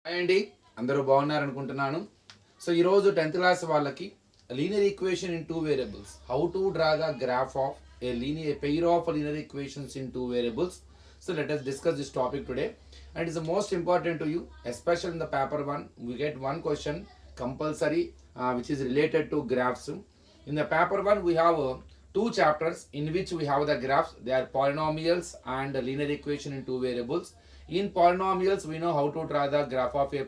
Hi అండి, అందరూ బాగున్నారనుకుంటున్నాను. So ఈరోజు 10th క్లాస్ వాళ్ళకి linear equation in two variables, how to draw the graph of a linear pair of linear equations in two variables. So let us discuss this topic today, and it's the most important to you, especially in the paper 1 we get one question compulsory, which is related to graphs. In the paper 1 we have two chapters in which we have the graphs. They are polynomials and linear equation in two variables. In polynomials, we know how to draw the graph of a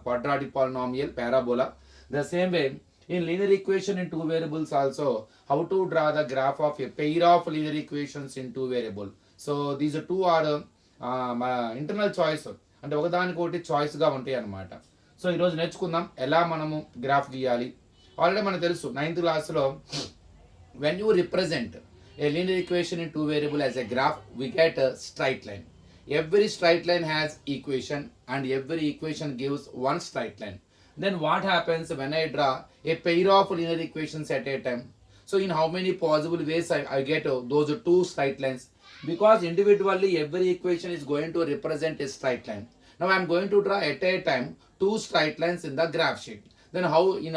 quadratic polynomial, parabola. The same way, in linear equation in two variables also, how to draw the graph of a pair of linear equations in two variable. So these two are internal choice, అంటే ఒకదానికొకటి చాయిస్గా ఉంటాయి అన్నమాట. So ఈరోజు నేర్చుకుందాం ఎలా మనము graph గీయాలి. Already మనకు తెలుసు 9th క్లాస్లో when you represent a linear equation in two variable as a graph, we get a straight line. Every straight line has equation and every equation gives one straight line. Then what happens when I draw a pair of linear equations at a time? So in how many possible ways I get those two straight lines? Because individually every equation is going to represent a straight line. Now I am going to draw at a time two straight lines in the graph sheet. Then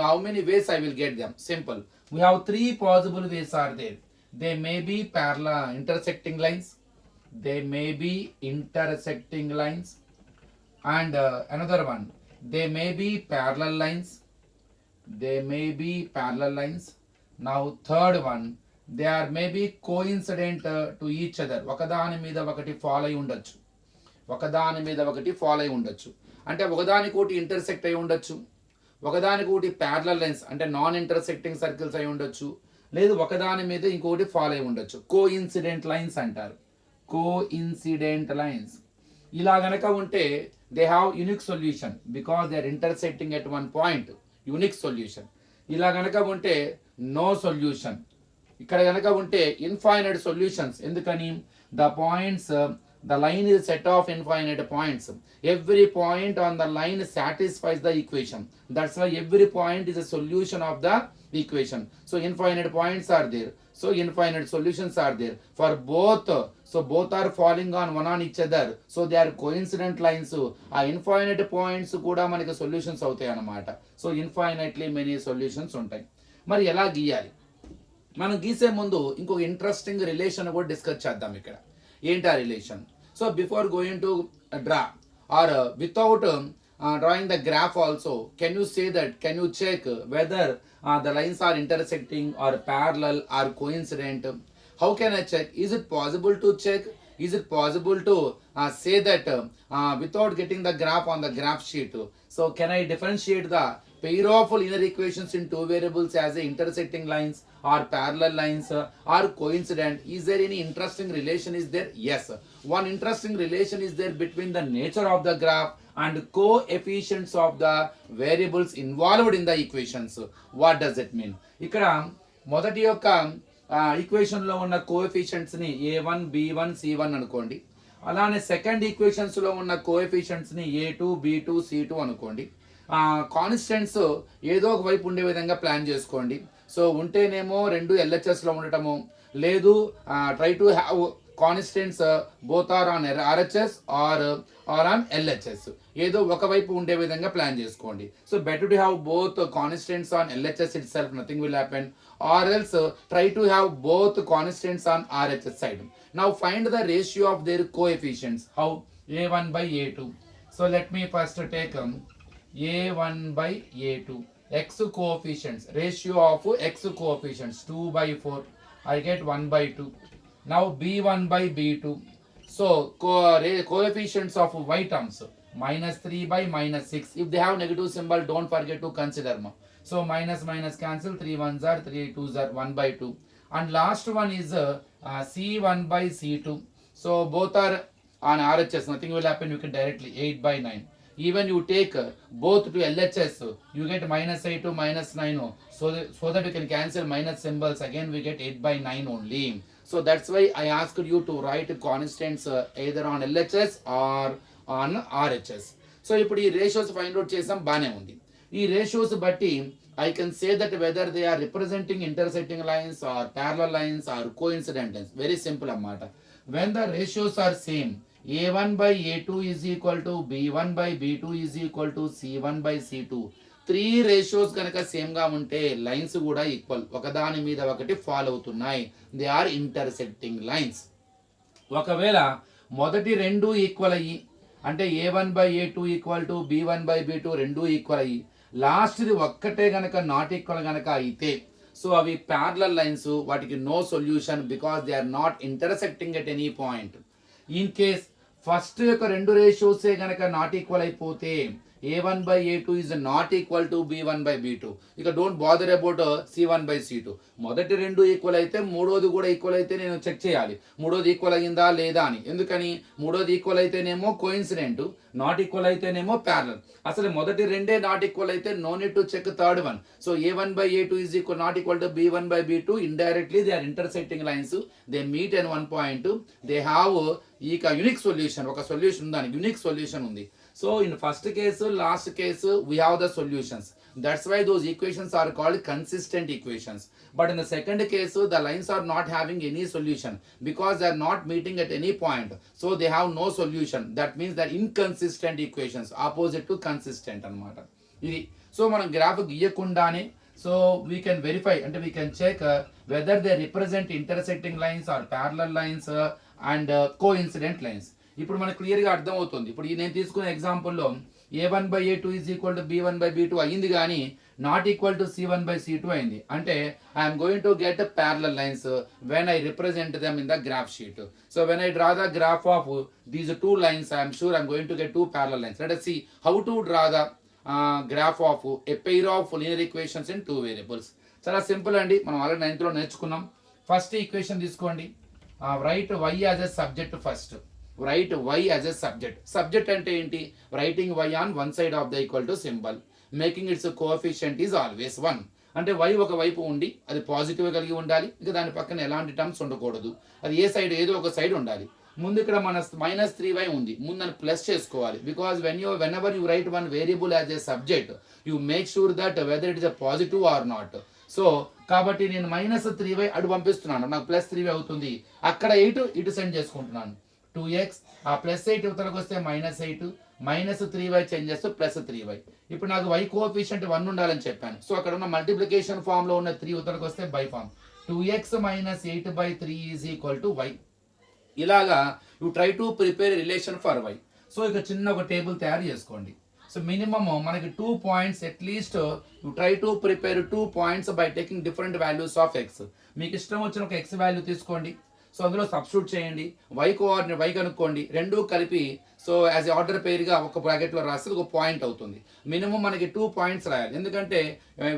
how many ways I will get them? Simple. We have three possible ways are there. They may be parallel intersecting lines. They may be intersecting lines, and another one, they may be parallel lines. They may be parallel lines. Now third one, they are maybe coincident to each other. ఒకదాని మీద ఒకటి follow అయి ఉండొచ్చు, ఒకదాని మీద ఒకటి follow అయి ఉండొచ్చు. అంటే ఒకదానికోటి ఇంటర్సెక్ట్ అయి ఉండొచ్చు, ఒకదానికోటి ప్యారలల్ లైన్స్ అంటే నాన్ ఇంటర్సెక్టింగ్ సర్కిల్స్ అయి ఉండొచ్చు, లేదు ఒకదాని మీద ఇంకోటి ఫాలో అయి ఉండొచ్చు. కోఇన్సిడెంట్ లైన్స్ అంటారు, కోఇన్సిడెంట్ లైన్స్. ఇలా గనక ఉంటే they have unique solution because they are intersecting at one point, unique solution. ఇలా గనక ఉంటే నో సొల్యూషన్. ఇక్కడ గనక ఉంటే ఇన్ఫైనైట్ సొల్యూషన్స్. ఎందుకని? The points, the line is a set of infinite points. Every point on the line satisfies the equation. That's why every point is a solution of the equation. So infinite points are there, so infinite solutions are there for both. So both are falling on one on each other, so they are coincident lines. ఆ infinite points కూడా మనకి solutions అవుతాయి అన్నమాట. So infinitely many solutions ఉంటాయి. మరి ఎలా గీయాలి? మనం గీసే ముందు ఇంకొక ఇంట్రెస్టింగ్ రిలేషన్ కూడా డిస్కస్ చేద్దాం ఇక్కడ. ఏంటి ఆ relation? So before going to draw or without drawing the graph also, can you say that, can you check whether the lines are intersecting or parallel or coincident? How can I check? Is it possible to check? Is it possible to say that without getting the graph on the graph sheet? So can I differentiate the pair of linear equations in two variables as a intersecting lines or parallel lines or coincident? Is there any interesting relation is there? Yes, one interesting relation is there between the nature of the graph and coefficients of the variables involved in the equations. What does it mean? ఇక్కడ మొదటి యొక్క ఈక్వేషన్లో ఉన్న కోఎఫిషియెంట్స్ని A1 B1 C1 అనుకోండి. అలానే second ఈక్వేషన్స్లో ఉన్న కోఎఫిషియెంట్స్ని A2 B2 C2 అనుకోండి. Constants ఏదో ఒక వైపు ఉండే విధంగా ప్లాన్ చేసుకోండి. సో ఉంటేనేమో రెండు ఎల్హెచ్ఎస్లో ఉండటము, లేదు try to have constants both are on RHS or on LHS. ఏదో ఒకవైపు ఉండే విధంగా ప్లాన్ చేసుకోండి. So better to have both constants on LHS itself, nothing will happen. Or else try to have both constants on RHS side. Now find the ratio of their coefficients. How? A1 by A2. So let me first take A1 by A2. X coefficients, ratio of X coefficients 2 by 4. I get 1 by 2. Now B1 by B2. So coefficients of y terms minus 3 by minus 6. If they have negative symbol, don't forget to consider. So minus minus cancel, 3 1s are 3 2s are 1 by 2. And last one is C1 by C2. So both are on RHS, nothing will happen, you can directly 8 by 9. Even you take both to LHS, you get minus 8 to minus 9. So that you can cancel minus symbols, again we get 8 by 9 only. So that's why I asked you to write constants either on LHS or on RHS. So ఇప్పుడు ఈ ratios find out చేసాం, బాగానే ఉంది. ఈ ratios బట్టి I can say that whether they are representing intersecting lines or parallel lines or coincident lines. Very simple అన్నమాట. When the ratios are same, A1 by A2 is equal to B1 by B2 is equal to C1 by C2. 3 ratios కనుక same గా ఉంటే lines కూడా equal, ఒకదాని మీద ఒకటి follow అవుతున్నాయి. They are intersecting lines. ఒకవేళ మొదటి రెండు ఈక్వల్ అయ్యి, అంటే A1 by A2 equal to B1 by B2 రెండు ఈక్వల్ అయ్యి, లాస్ట్ది ఒక్కటే గనక నాట్ ఈక్వల్ గనక అయితే, సో అవి ప్యారలల్ లైన్స్, వాటికి no solution because they are not intersecting at any point. In case first యొక్క రెండు రేషియోసే గనక నాట్ ఈక్వల్ అయిపోతే A1 by A2 is not equal to B1 by B2. ఇక don't bother about C1 by C2. మొదటి రెండు equal అయితే మూడోది కూడా ఈక్వల్ అయితే నేను చెక్ చేయాలి మూడోది ఈక్వల్ అయ్యిందా లేదా అని. ఎందుకని? మూడోది ఈక్వల్ అయితేనేమో కోఇన్సిడెంట్, నాట్ ఈక్వల్ అయితేనేమో ప్యారలల్. అసలు మొదటి రెండే నాట్ ఈక్వల్ అయితే no need to check third one. So A1 by A2 is equal not equal to B1 by B2. Indirectly they are intersecting lines. They meet at one point. They have ఇక unique solution, ఒక solution ఉందని unique solution ఉంది. So in first case last case we have the solutions. That's why those equations are called consistent equations. But in the second case the lines are not having any solution because they are not meeting at any point. So they have no solution. That means that inconsistent equations, opposite to consistent అనమాట ఇది. సో మనం graph గీయకుండానే so we can verify, అంటే we can check whether they represent intersecting lines or parallel lines and coincident lines. ఇప్పుడు మనకు క్లియర్గా అర్థమవుతుంది. ఇప్పుడు నేను తీసుకున్న ఎగ్జాంపుల్లో A1 by A2 is equal to B1 by B2 అయ్యింది, కానీ not equal to C1 by C2 అయింది. అంటే I'm going to get parallel lines when I represent them in the graph sheet. So when I draw the graph of these two lines I'm sure I'm going to get two parallel lines. Let us see how to draw the graph of a pair of linear equations in two variables. చాలా simple అండి, మనం already 9th లో నేర్చుకున్నాం. First equation తీసుకోండి, right y as a subject. First right y as a subject. Subject అంటే ఏంటి? Writing y on one side of the equal to symbol, making it's coefficient is always 1. అంటే y ఒక వైపు ఉండి అది పాజిటివ్ కలిగి ఉండాలి, ఇక దాని పక్కన ఎలాంటి టర్మ్స్ ఉండకూడదు, అది ఏ సైడ్ ఏదో ఒక సైడ్ ఉండాలి. ముందు ఇక్కడ మన -3y ఉంది, ముందు దాన్ని ప్లస్ చేసుకోవాలి. Because when ever you right one variable as a subject you make sure that whether it is a positive or not. So కాబట్టి నేను -3y అటు పంపిస్తున్నాను, నాకు +3y అవుతుంది. అక్కడ 8 ఇటు సెండ్ చేసుకుంటున్నాను, 2x. ఆ +8 ఇవతలకు వస్తే -8, -3y చేంజ్ చేస్తే +3y. ఇప్పుడు నాకు y కోఎఫిషియంట్ 1 ఉండాలని చెప్పాను. సో అక్కడ ఉన్న మల్టిప్లికేషన్ ఫామ్ లో ఉన్న 3 ఇవతలకు వస్తే by form, 2x - 8/3 is equal to y. ఇలాగా you try to prepare relation for y. So ఇక చిన్న ఒక టేబుల్ తయారు చేసుకోండి. సో మినిమమ్ మనకి 2 points at least you try to prepare 2 points by taking different values of X. మీకు ఇష్టం వచ్చిన ఒక ఎక్స్ వాల్యూ తీసుకోండి, సో అందులో సబ్స్టిట్యూట్ చేయండి, వై కోఆర్డినేట్ వై కనుక్కోండి, రెండూ కలిపి సో యాజ్ ఆర్డర్ పేరుగా ఒక బ్రాకెట్లో రాస్తే ఒక పాయింట్ అవుతుంది. మినిమం మనకి 2 పాయింట్స్ రాయాలి, ఎందుకంటే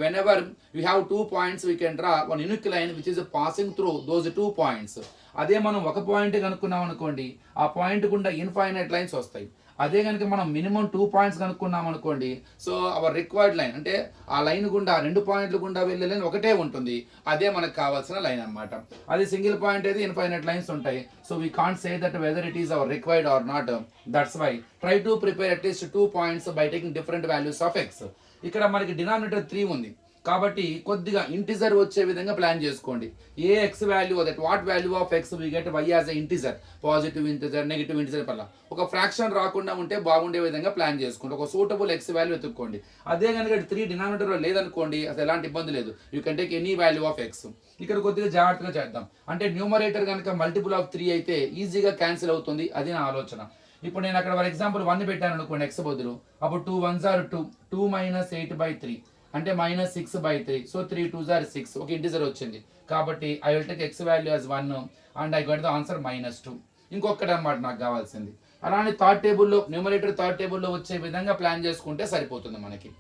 when ever you have 2 points we can draw one unique line which is passing through those 2 points. అదే మనం ఒక పాయింట్ కనుక్కున్నాం అనుకోండి, ఆ పాయింట్ గుండా ఇన్ఫైనైట్ లైన్స్ వస్తాయి. అదే కనుక మనం మినిమం 2 పాయింట్స్ కనుక్కున్నాం అనుకోండి, సో అవర్ రిక్వైర్డ్ లైన్ అంటే ఆ లైన్ గుండా 2 పాయింట్ల గుండా వెళ్ళే లైన్ ఒకటే ఉంటుంది, అదే మనకు కావాల్సిన లైన్ అనమాట. అది సింగిల్ పాయింట్ అయితే ఇన్ఫైనైట్ లైన్స్ ఉంటాయి. So we can't say that whether it is our required or not. That's why try to prepare at least 2 points by taking different values of X. ఇక్కడ మనకి డినామినేటర్ 3 ఉంది కాబట్టి కొద్దిగా integer వచ్చే విధంగా plan చేసుకోండి. ఏ x value that what value of x we get y as a integer, positive integer negative integer పల్ల ఒక ఫ్రాక్షన్ రాకుండా ఉంటే బాగుండే విధంగా ప్లాన్ చేసుకోండి. ఒక సూటబుల్ ఎక్స్ వాల్యూ వెతుక్కోండి. అదే కనుక 3 డినామినేటర్లో లేదనుకోండి, అసలు ఎలాంటి ఇబ్బంది లేదు, you can take any value of X. ఇక్కడ కొద్దిగా జాగ్రత్తగా చేద్దాం, అంటే న్యూమరేటర్ కనుక మల్టిపుల్ ఆఫ్ 3 అయితే ఈజీగా క్యాన్సిల్ అవుతుంది, అది నా ఆలోచన. ఇప్పుడు నేను అక్కడ ఫర్ ఎగ్జాంపుల్ 1 పెట్టాను అనుకోండి ఎక్స్ బదులు, అప్పుడు 2 1s are 2, 2 - 8/3 అంటే -6/3. సో 3 2s are 6, ఒక ఇంటిజర్ వచ్చింది కాబట్టి I will take X value as 1 and I got the answer -2. ఇంకొకటి అన్నమాట నాకు కావాల్సింది. అలానే థర్డ్ టేబుల్లో న్యూమరేటర్ థర్డ్ టేబుల్లో వచ్చే విధంగా ప్లాన్ చేసుకుంటే సరిపోతుంది మనకి.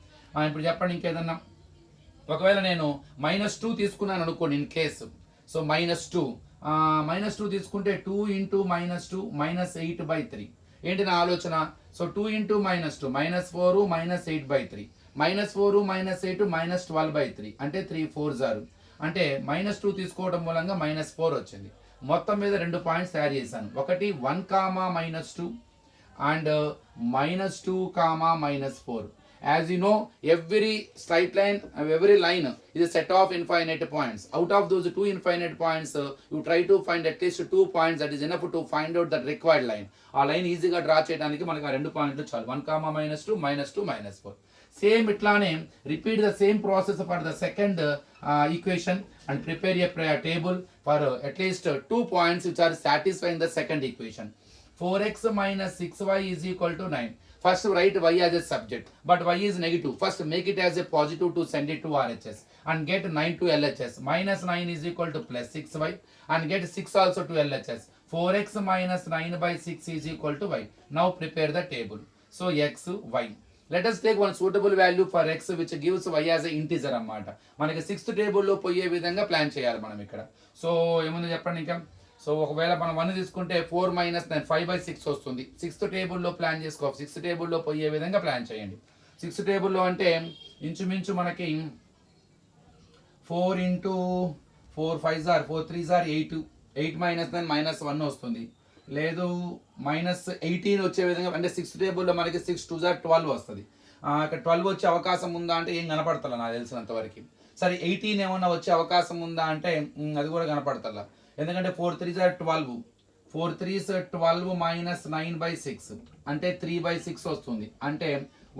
ఇప్పుడు చెప్పండి ఇంకేదన్నా. ఒకవేళ నేను -2 తీసుకున్నాను అనుకోండి ఇన్ కేసు, సో -2 తీసుకుంటే 2 × -2 -8/3. ఏంటి నా ఆలోచన? సో 2 × -2 -4 -8/3, -4 -8 -12/3 అంటే 3 4s are, అంటే -2 తీసుకోవడం మూలంగా -4 వచ్చింది. మొత్తం మీద 2 పాయింట్స్ తయారు చేశాను, ఒకటి 1, -2 and -2, -4. As you know, every straight line, every line is a set of infinite points. Out of those two infinite points, you try to find at least 2 points that is enough to find out that required line. ఆ line ఈజీగా draw చేయడానికి మనకు ఆ 2 పాయింట్లు చాలు. 1, -2, -2, -4. Same ఇట్లానే repeat the same process for the second equation and prepare a table for at least 2 points which are satisfying the second equation. 4x minus 6y is equal to 9. First write y as a subject, but y is negative. First make it as a positive to send it to RHS and get 9 to LHS. Minus 9 is equal to plus 6y and get 6 also to LHS. 4x minus 9 by 6 is equal to y. Now prepare the table. So x, y. Let us take one suitable value for x which gives y as a integer అన్నమాట. మనకి 6th table లో పోయే విధంగా plan చేయాలి మనం ఇక్కడ. So ఏముంది చెప్పండి ఇంకా. సో ఒకవేళ మనం 1 తీసుకుంటే 4 - 9 5/6 వస్తుంది. 6th టేబుల్లో ప్లాన్ చేసుకో. 6th టేబుల్లో పోయే విధంగా ప్లాన్ చేయండి. 6th టేబుల్లో అంటే ఇంచుమించు మనకి 4 into 4 5s are 4 3s are 8. 8 - 9 -1 వస్తుంది. లేదు -18 వచ్చే విధంగా అంటే 6th టేబుల్లో మనకి 6 2s are 12 వస్తుంది. ఇక్కడ 12 వచ్చే అవకాశం ఉందా అంటే ఏం కనపడతలే నాకు తెలిసినంత వరకు. సరే 18 ఏమన్నా వచ్చే అవకాశం ఉందా అంటే అది కూడా కనపడతలా. ఎందుకంటే 4 3s are 12. 4 3s 12 minus 9/6 అంటే 3/6 వస్తుంది. అంటే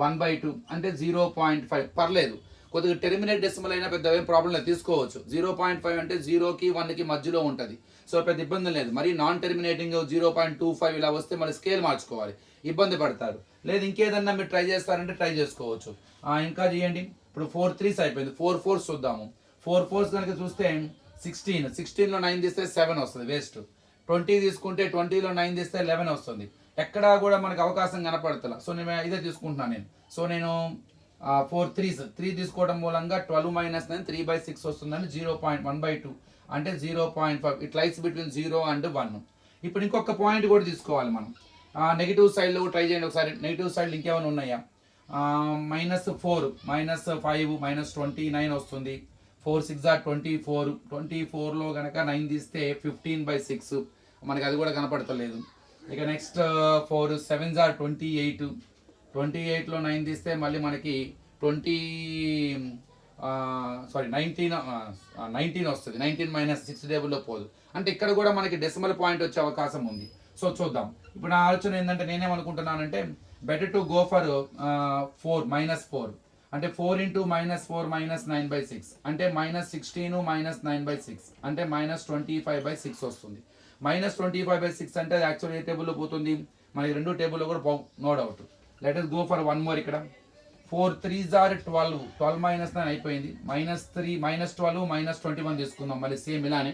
1/2 అంటే 0.5. పర్లేదు, కొద్దిగా టెర్మినేట్ డెసిమల్ అయినా పెద్ద ఏం ప్రాబ్లం లేదు, తీసుకోవచ్చు. 0.5 అంటే 0కి 1కి మధ్యలో ఉంటుంది. సో పెద్ద ఇబ్బంది లేదు. మరి నాన్ టెర్మినేటింగ్ 0.25 ఇలా వస్తే మరి స్కేల్ మార్చుకోవాలి, ఇబ్బంది పడతారు. లేదు ఇంకేదన్నా మీరు ట్రై చేస్తారంటే ట్రై చేసుకోవచ్చు. ఇంకా చేయండి. ఇప్పుడు 4 3s అయిపోయింది. 4 4s చూద్దాము. 4 4s కనుక చూస్తే 16. 16లో 9 తీస్తే 7 వస్తుంది, వేస్ట్. 20 తీసుకుంటే 20లో 9 తీస్తే 11 వస్తుంది. ఎక్కడా కూడా మనకు అవకాశం కనపడతల. సో నేను ఇదే తీసుకుంటున్నాను నేను. సో నేను 4 3s 3 తీసుకోవడం మూలంగా 12 - 9 3/6 వస్తుందని 0.1/2 అంటే 0.5. It lies between 0 and 1. ఇప్పుడు ఇంకొక పాయింట్ కూడా తీసుకోవాలి మనం. నెగిటివ్ సైడ్లో ట్రై చేయండి ఒకసారి. నెగిటివ్ సైడ్ ఇంకేమైనా ఉన్నాయా? -4 -5 -29 వస్తుంది. 4 6 are 24. 24లో కనుక 9 తీస్తే 15/6 మనకి అది కూడా కనపడతలేదు. ఇక నెక్స్ట్ 4 7s are 28. 28లో 9 తీస్తే మళ్ళీ మనకి 19 వస్తుంది. 19 - 6 టేబుల్లో పోదు. అంటే ఇక్కడ కూడా మనకి డెసిమల్ పాయింట్ వచ్చే అవకాశం ఉంది. సో చూద్దాం. ఇప్పుడు నా ఆలోచన ఏంటంటే నేనేమనుకుంటున్నానంటే బెటర్ టు గో ఫర్ 4 -4 అంటే 4 into -4 -9/6 అంటే -16 -9/6 అంటే -25/6 వస్తుంది. -25/6 అంటే యాక్చువల్ ఏ టేబుల్లో పోతుంది? మనకి రెండు టేబుల్లో కూడా no doubt. Let us go for one more ఇక్కడ. 4 3s are 12. 12 - 9 అయిపోయింది. -3 -12 -21 తీసుకుందాం మళ్ళీ సేమ్ ఇలానే.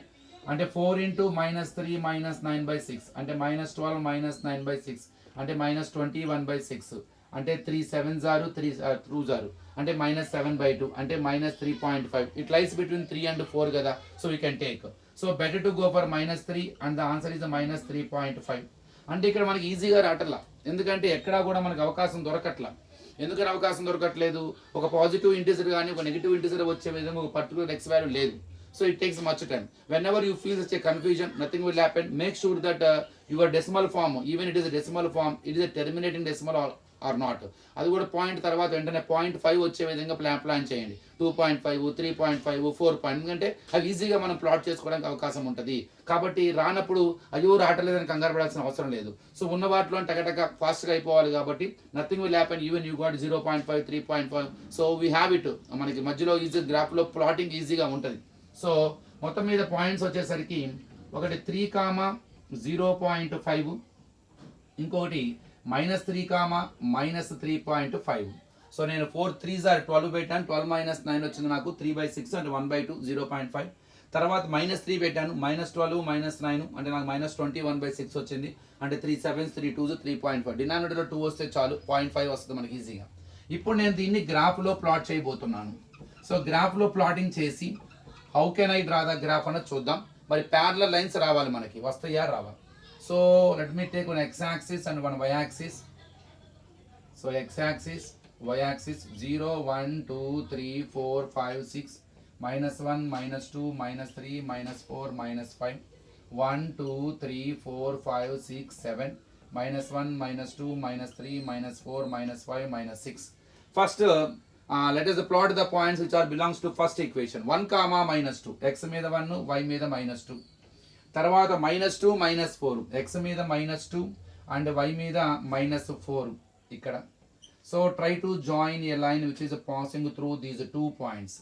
అంటే 4 into -3 -9/6 అంటే -12 -9/6 అంటే -21/6 అంటే 3 7s are 3 2s are అంటే -7/2 అంటే -3.5. ఇట్ లైస్ బిట్వీన్ 3 and 4 కదా. So we can take. So better to go for -3 and the answer is -3.5. అంటే ఇక్కడ మనకి ఈజీగా రావట్లా, ఎందుకంటే ఎక్కడా కూడా మనకు అవకాశం దొరకట్లా. ఎందుకని అవకాశం దొరకట్లేదు? ఒక పాజిటివ్ ఇంటిజర్ కానీ ఒక నెగిటివ్ ఇంటిజర్ వచ్చే విధంగా ఒక పర్టికులర్ ఎక్స్ వాల్యూ లేదు. So it takes much time. Whenever you feel such a confusion, nothing will happen. Make sure that your decimal form, even it is a decimal form, it is a terminating decimal or not. అది కూడా point తర్వాత వెంటనే 0.5 వచ్చే విధంగా plan చేయండి. 2.5 3.5 4 ఎందుకంటే అవి ఈజీగా మనం ప్లాట్ చేసుకోవడానికి అవకాశం ఉంటుంది. కాబట్టి రానప్పుడు అయ్యో రావట్లేదని కంగారు పడాల్సిన అవసరం లేదు. సో ఉన్న వాటిలో టకటక ఫాస్ట్గా అయిపోవాలి. కాబట్టి nothing will happen even you got 0.5 3.5. So we have it. మనకి మధ్యలో ఈజీ గ్రాఫ్లో ప్లాటింగ్ ఈజీగా ఉంటుంది. సో మొత్తం మీద పాయింట్స్ వచ్చేసరికి ఒకటి 3, 0.5, ఇంకొకటి -3, -3.5. సో నేను 4 3s are 12 పెట్టాను. 12 - 9 వచ్చింది నాకు 3/6 అంటే 1/2 0.5. తర్వాత -3 పెట్టాను. -12 -9 అంటే నాకు -21/6 వచ్చింది. అంటే 3 7s 3 2s 3.5. డినామినేటర్లో 2 వస్తే చాలు, 0.5 వస్తుంది మనకి ఈజీగా. ఇప్పుడు నేను దీన్ని గ్రాఫ్లో ప్లాట్ చేయబోతున్నాను. సో గ్రాఫ్లో ప్లాటింగ్ చేసి how can I draw the graph అన్నది చూద్దాం. మరి ప్యారలల్ లైన్స్ రావాలి, మనకి వస్తాయా రావా? So let me take one x axis and one y axis. So x axis y axis 0 1 2 3 4 5 6 -1 -2 -3 -4 -5 1 2 3 4 5 6 7 -1 -2 -3 -4 -5 -6. First let us plot the points which are belongs to first equation. 1 comma minus 2, x మీద 1 y మీద minus 2. తర్వాత -2 -4, x మీద -2 and y మీద -4 ఇక్కడ. So try to join a line which is passing through these 2 points.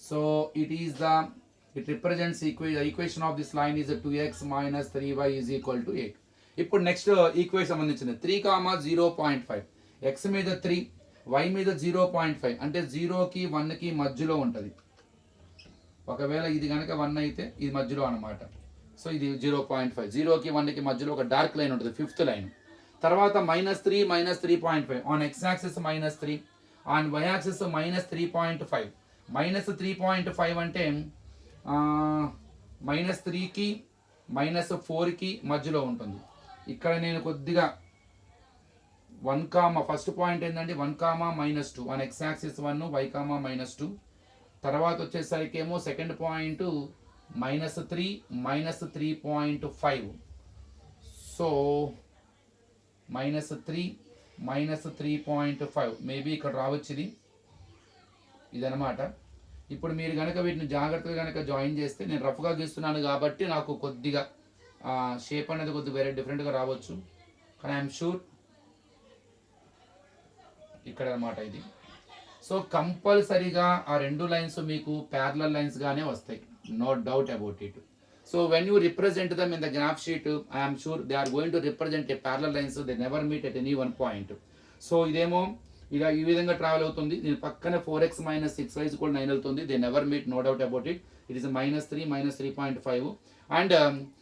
So it represents equation of this line is 2x minus 3y is equal to 8. ఇప్పుడు next equation సంబంధించింది 3 comma 0.5, x మీద 3 y మీద 0.5 అంటే 0కి 1కి మధ్యలో ఉంటుంది. ఒకవేళ ఇది కనుక 1 అయితే ఇది మధ్యలో అనమాట. సో ఇది 0.5, 0కి 1కి మధ్యలో ఒక డార్క్ లైన్ ఉంటుంది, ఫిఫ్త్ లైన్. తర్వాత -3 -3.5 on x axis -3, on y axis -3.5. -3.5 అంటే -3కి -4కి మధ్యలో ఉంటుంది. ఇక్కడ నేను కొద్దిగా 1 కామా ఫస్ట్ పాయింట్ ఏంటంటే 1 comma -2 on x axis 1 y comma -2. తర్వాత వచ్చేసరికి ఏమో సెకండ్ పాయింట్ -3 -3.5. సో -3 -3.5 మేబీ ఇక్కడ రావచ్చు ఇదనమాట. ఇప్పుడు మీరు కనుక వీటిని జాగ్రత్తగా కనుక జాయిన్ చేస్తే, నేను రఫ్గా గీస్తున్నాను కాబట్టి నాకు కొద్దిగా షేప్ అనేది కొద్దిగా వేరే డిఫరెంట్గా రావచ్చు, కానీ ఐఎమ్ షూర్ ఇక్కడ అనమాట ఇది. సో కంపల్సరీగా ఆ రెండు లైన్స్ మీకు ప్యారలల్ లైన్స్ గానే వస్తాయి, no doubt about it. So when you represent them in the graph sheet, I'm sure they are going to represent a parallel lines, they never meet at any one point. So ఇదేమో ఇలా ఈ విధంగా travel అవుతుంది, దీని పక్కనే 4x - 6y కూడా 9 అవుతుంది, they never meet, no doubt about it. It is -3 -3.5 and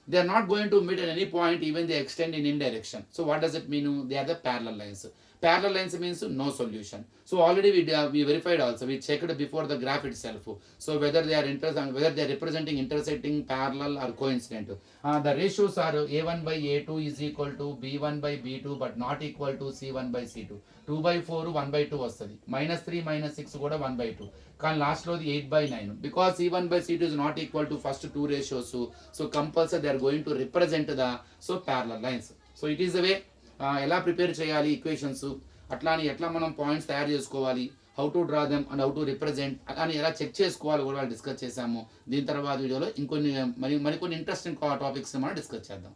they are not going to meet at any point, even they extend in direction. So what does it mean? They are the parallel lines. Parallel lines means no solution. So already we verified also, we checked before the graph itself. So whether they are representing intersecting, parallel or coincident. The ratios are a1 by a2 is equal to b1 by b2 but not equal to c1 by c2. 2/4 1/2 వస్తుంది, -3 -6 కూడా 1/2, కానీ లాస్ట్లో 8/9 because c1 by c2 is not equal to first two ratios. So compulsory they are going to represent the parallel lines. So it is the way ఎలా prepare చేయాలి equations, అట్లా అని ఎట్లా మనం పాయింట్స్ తయారు చేసుకోవాలి, how to draw them and how to represent అని ఎలా చెక్ చేసుకోవాలి కూడా డిస్కస్ చేసాము. దీని తర్వాత వీడియోలో ఇంకొన్ని మరికొన్ని ఇంట్రెస్టింగ్ టాపిక్స్ మనం డిస్కస్ చేద్దాం.